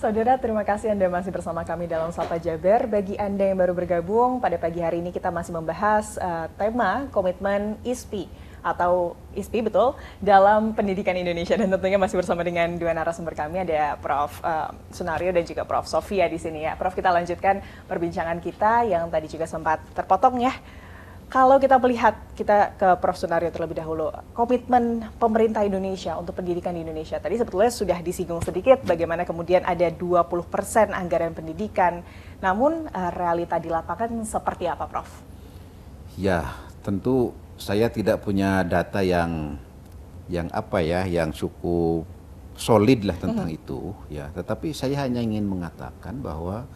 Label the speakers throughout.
Speaker 1: Saudara, terima kasih Anda masih bersama kami dalam Sapa Jabar. Bagi Anda yang baru bergabung, pada pagi hari ini kita masih membahas tema komitmen ISPI atau ISPI betul dalam pendidikan Indonesia, dan tentunya masih bersama dengan dua narasumber kami, ada Prof. Sunario dan juga Prof. Sofia di sini ya. Prof, kita lanjutkan perbincangan kita yang tadi juga sempat terpotong ya. Kalau kita melihat, kita ke Prof. Sunario terlebih dahulu, komitmen pemerintah Indonesia untuk pendidikan di Indonesia, tadi sebetulnya sudah disinggung sedikit bagaimana kemudian ada 20% anggaran pendidikan, namun realita di lapangan seperti apa, Prof?
Speaker 2: Ya, tentu saya tidak punya data yang cukup solid lah tentang itu, ya. Tetapi saya hanya ingin mengatakan bahwa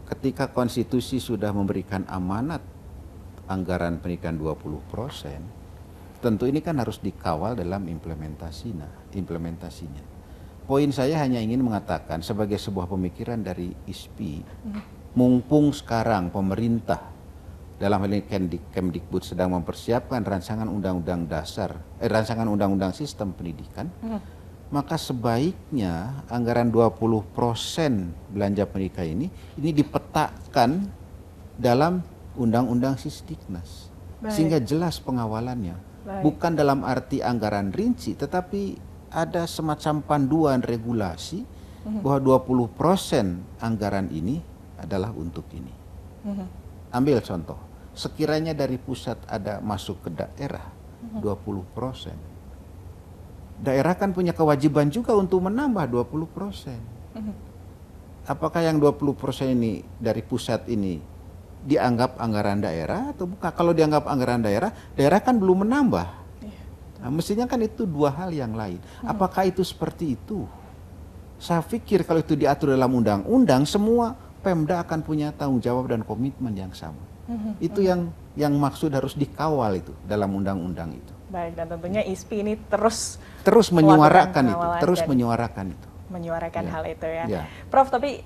Speaker 2: ketika konstitusi sudah memberikan amanat anggaran pendidikan 20%, tentu ini kan harus dikawal dalam implementasinya. Poin saya hanya ingin mengatakan sebagai sebuah pemikiran dari ISPI, mumpung sekarang pemerintah dalam hal ini Kemdikbud sedang mempersiapkan rancangan undang-undang sistem pendidikan, maka sebaiknya anggaran 20% belanja pendidikan ini dipetakan dalam Undang-Undang Sisdiknas, sehingga jelas pengawalannya. Bukan dalam arti anggaran rinci, tetapi ada semacam panduan regulasi bahwa 20% anggaran ini adalah untuk ini. Ambil contoh, sekiranya dari pusat ada masuk ke daerah 20%, daerah kan punya kewajiban juga untuk menambah 20%. Apakah yang 20% ini dari pusat ini dianggap anggaran daerah atau bukan? Kalau dianggap anggaran daerah, daerah kan belum menambah. Nah, mestinya kan itu dua hal yang lain. Apakah itu seperti itu? Saya pikir kalau itu diatur dalam undang-undang, semua Pemda akan punya tanggung jawab dan komitmen yang sama. Itu yang maksud harus dikawal itu dalam undang-undang itu.
Speaker 1: Baik, dan tentunya ISPI ini terus
Speaker 2: menyuarakan itu, menyuarakan
Speaker 1: hal itu ya.
Speaker 2: Ya.
Speaker 1: Prof, tapi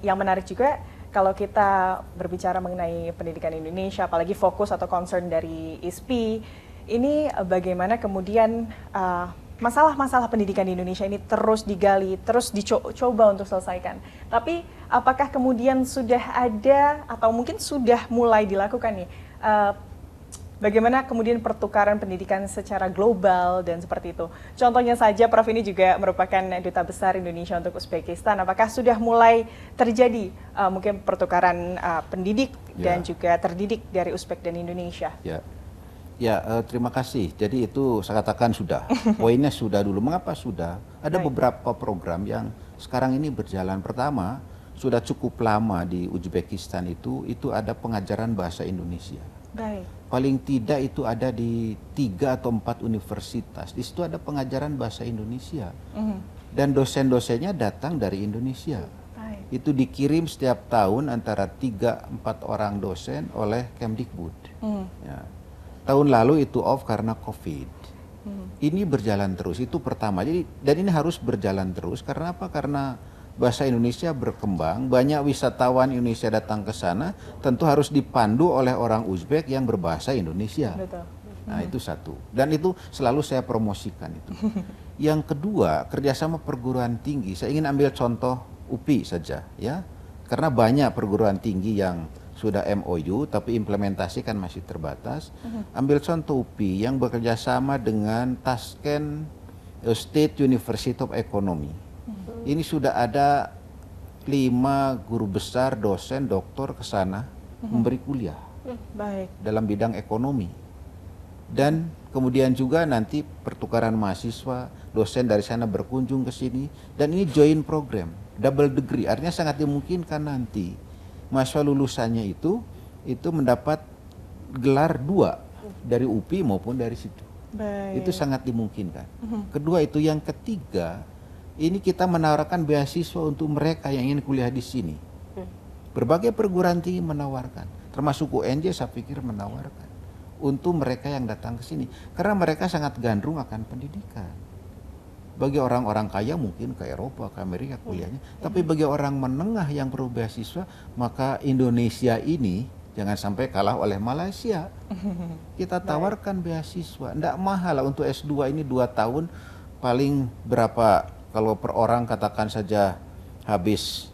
Speaker 1: yang menarik juga, kalau kita berbicara mengenai pendidikan Indonesia, apalagi fokus atau concern dari ISPI, ini bagaimana kemudian masalah-masalah pendidikan di Indonesia ini terus digali, terus dicoba untuk selesaikan. Tapi apakah kemudian sudah ada atau mungkin sudah mulai dilakukan nih, bagaimana kemudian pertukaran pendidikan secara global dan seperti itu. Contohnya saja, Prof ini juga merupakan Duta Besar Indonesia untuk Uzbekistan. Apakah sudah mulai terjadi mungkin pertukaran pendidik dan juga terdidik dari Uzbek dan Indonesia?
Speaker 2: Terima kasih. Jadi itu saya katakan sudah. Poinnya sudah dulu. Mengapa sudah? Ada beberapa program yang sekarang ini berjalan. Pertama, sudah cukup lama di Uzbekistan itu ada pengajaran bahasa Indonesia.
Speaker 1: Baik.
Speaker 2: Paling tidak itu ada di 3 atau 4 universitas. Di situ ada pengajaran bahasa Indonesia. Dan dosen-dosennya datang dari Indonesia.
Speaker 1: Baik.
Speaker 2: Itu dikirim setiap tahun antara 3-4 orang dosen oleh Kemdikbud. Ya. Tahun lalu itu off karena COVID. Ini berjalan terus, itu pertama. Jadi, dan ini harus berjalan terus karena apa? Karena bahasa Indonesia berkembang, banyak wisatawan Indonesia datang ke sana, tentu harus dipandu oleh orang Uzbek yang berbahasa Indonesia.
Speaker 1: Betul.
Speaker 2: Nah, itu satu. Dan itu selalu saya promosikan itu. Yang kedua, kerjasama perguruan tinggi. Saya ingin ambil contoh UPI saja, ya. Karena banyak perguruan tinggi yang sudah MOU, tapi implementasi kan masih terbatas. Ambil contoh UPI yang bekerja sama dengan Tashkent State University of Economy. Ini sudah ada 5 guru besar, dosen, doktor ke sana memberi kuliah dalam bidang ekonomi. Dan kemudian juga nanti pertukaran mahasiswa, dosen dari sana berkunjung ke sini. Dan ini joint program, double degree. Artinya sangat dimungkinkan nanti mahasiswa lulusannya itu mendapat gelar 2 dari UPI maupun dari situ.
Speaker 1: Baik.
Speaker 2: Itu sangat dimungkinkan. Kedua itu, yang ketiga, ini kita menawarkan beasiswa untuk mereka yang ingin kuliah di sini. Berbagai perguruan tinggi menawarkan, termasuk UNJ saya pikir menawarkan untuk mereka yang datang ke sini, karena mereka sangat gandrung akan pendidikan. Bagi orang-orang kaya mungkin ke Eropa, ke Amerika kuliahnya, tapi bagi orang menengah yang perlu beasiswa, maka Indonesia ini jangan sampai kalah oleh Malaysia. Kita tawarkan beasiswa, tidak mahal lah untuk S2 ini 2 tahun, paling berapa kalau per orang katakan saja habis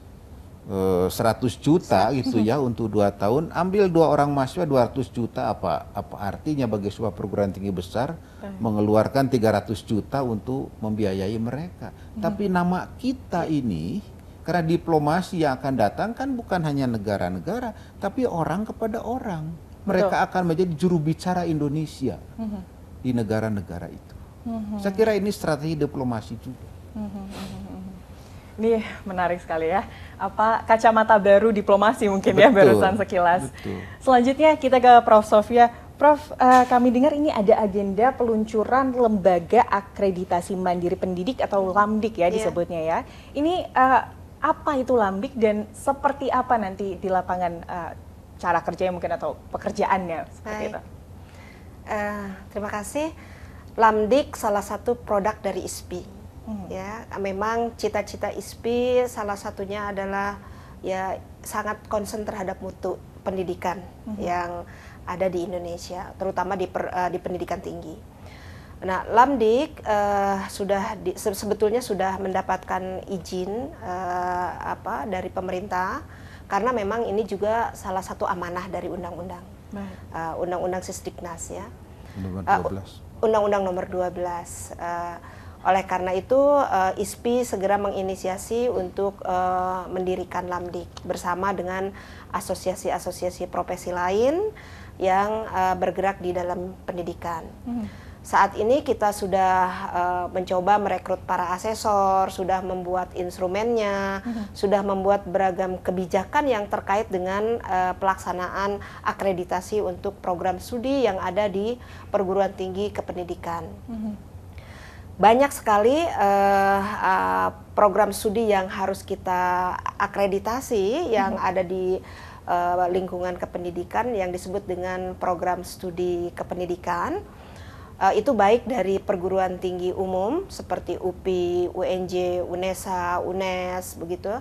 Speaker 2: 100 juta gitu ya untuk 2 tahun, ambil 2 orang mahasiswa 200 juta, apa artinya bagi sebuah perguruan tinggi besar mengeluarkan 300 juta untuk membiayai mereka. Tapi nama kita ini, karena diplomasi yang akan datang kan bukan hanya negara-negara, tapi orang kepada orang. Mereka akan menjadi juru bicara Indonesia di negara-negara itu. Saya kira ini strategi diplomasi juga.
Speaker 1: Ini menarik sekali ya, kacamata baru diplomasi mungkin ya, barusan sekilas.
Speaker 2: Betul.
Speaker 1: Selanjutnya kita ke Prof. Sofia. Prof, kami dengar ini ada agenda peluncuran lembaga akreditasi mandiri pendidik atau LAMDIK ya disebutnya ya. Ini apa itu LAMDIK dan seperti apa nanti di lapangan cara kerjanya mungkin atau pekerjaannya seperti itu?
Speaker 3: Terima kasih. LAMDIK salah satu produk dari ISPI. Ya, memang cita-cita ISPI salah satunya adalah ya sangat concern terhadap mutu pendidikan yang ada di Indonesia, terutama di pendidikan tinggi. Nah, LAMDIK sebetulnya sudah mendapatkan izin dari pemerintah, karena memang ini juga salah satu amanah dari undang-undang, undang-undang Sisdiknas ya, Undang-Undang Nomor 12. Oleh karena itu, ISPI segera menginisiasi untuk mendirikan LAMDIK bersama dengan asosiasi-asosiasi profesi lain yang bergerak di dalam pendidikan. Saat ini kita sudah mencoba merekrut para asesor, sudah membuat instrumennya, sudah membuat beragam kebijakan yang terkait dengan pelaksanaan akreditasi untuk program studi yang ada di perguruan tinggi kependidikan. Banyak sekali program studi yang harus kita akreditasi yang ada di lingkungan kependidikan yang disebut dengan program studi kependidikan. Itu baik dari perguruan tinggi umum seperti UPI, UNJ, UNESA, UNES begitu,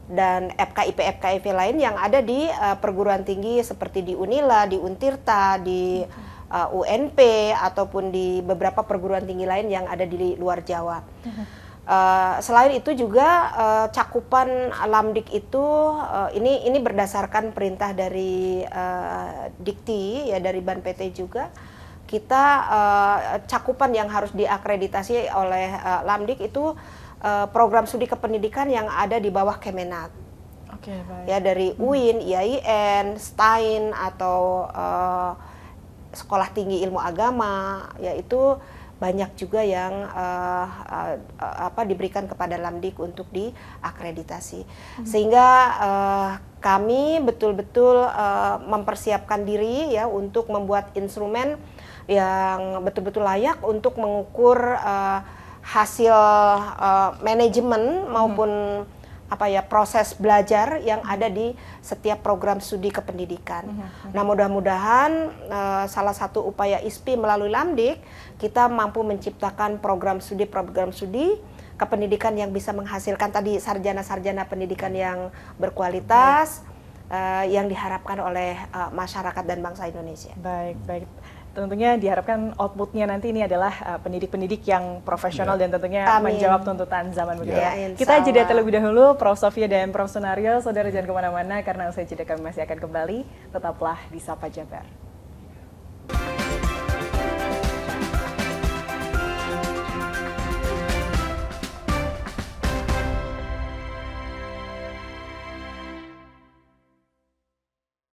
Speaker 3: dan FKIP lain yang ada di perguruan tinggi seperti di Unila, di Untirta, di UNP ataupun di beberapa perguruan tinggi lain yang ada di luar Jawa. Selain itu juga cakupan LAMDIK itu ini berdasarkan perintah dari Dikti ya, dari Ban PT juga. Kita cakupan yang harus diakreditasi oleh LAMDIK itu program studi kependidikan yang ada di bawah Kemenak.
Speaker 1: Baik.
Speaker 3: Ya, dari UIN, IAIN, STAIN atau Sekolah Tinggi Ilmu Agama, yaitu banyak juga yang diberikan kepada LAMDIK untuk diakreditasi. Sehingga kami betul-betul mempersiapkan diri ya untuk membuat instrumen yang betul-betul layak untuk mengukur hasil manajemen maupun proses belajar yang ada di setiap program studi kependidikan. Nah, mudah-mudahan salah satu upaya ISPI melalui LAMDIK, kita mampu menciptakan program studi kependidikan yang bisa menghasilkan tadi sarjana-sarjana pendidikan yang berkualitas, yang diharapkan oleh masyarakat dan bangsa Indonesia.
Speaker 1: Baik. Tentunya diharapkan outputnya nanti ini adalah pendidik-pendidik yang profesional dan tentunya menjawab tuntutan zaman begitu. Kita jeda terlebih dahulu, Prof. Sofia dan Prof. Sunario. Saudara jangan kemana-mana karena usai jeda kami masih akan kembali. Tetaplah di Sapa Jabar.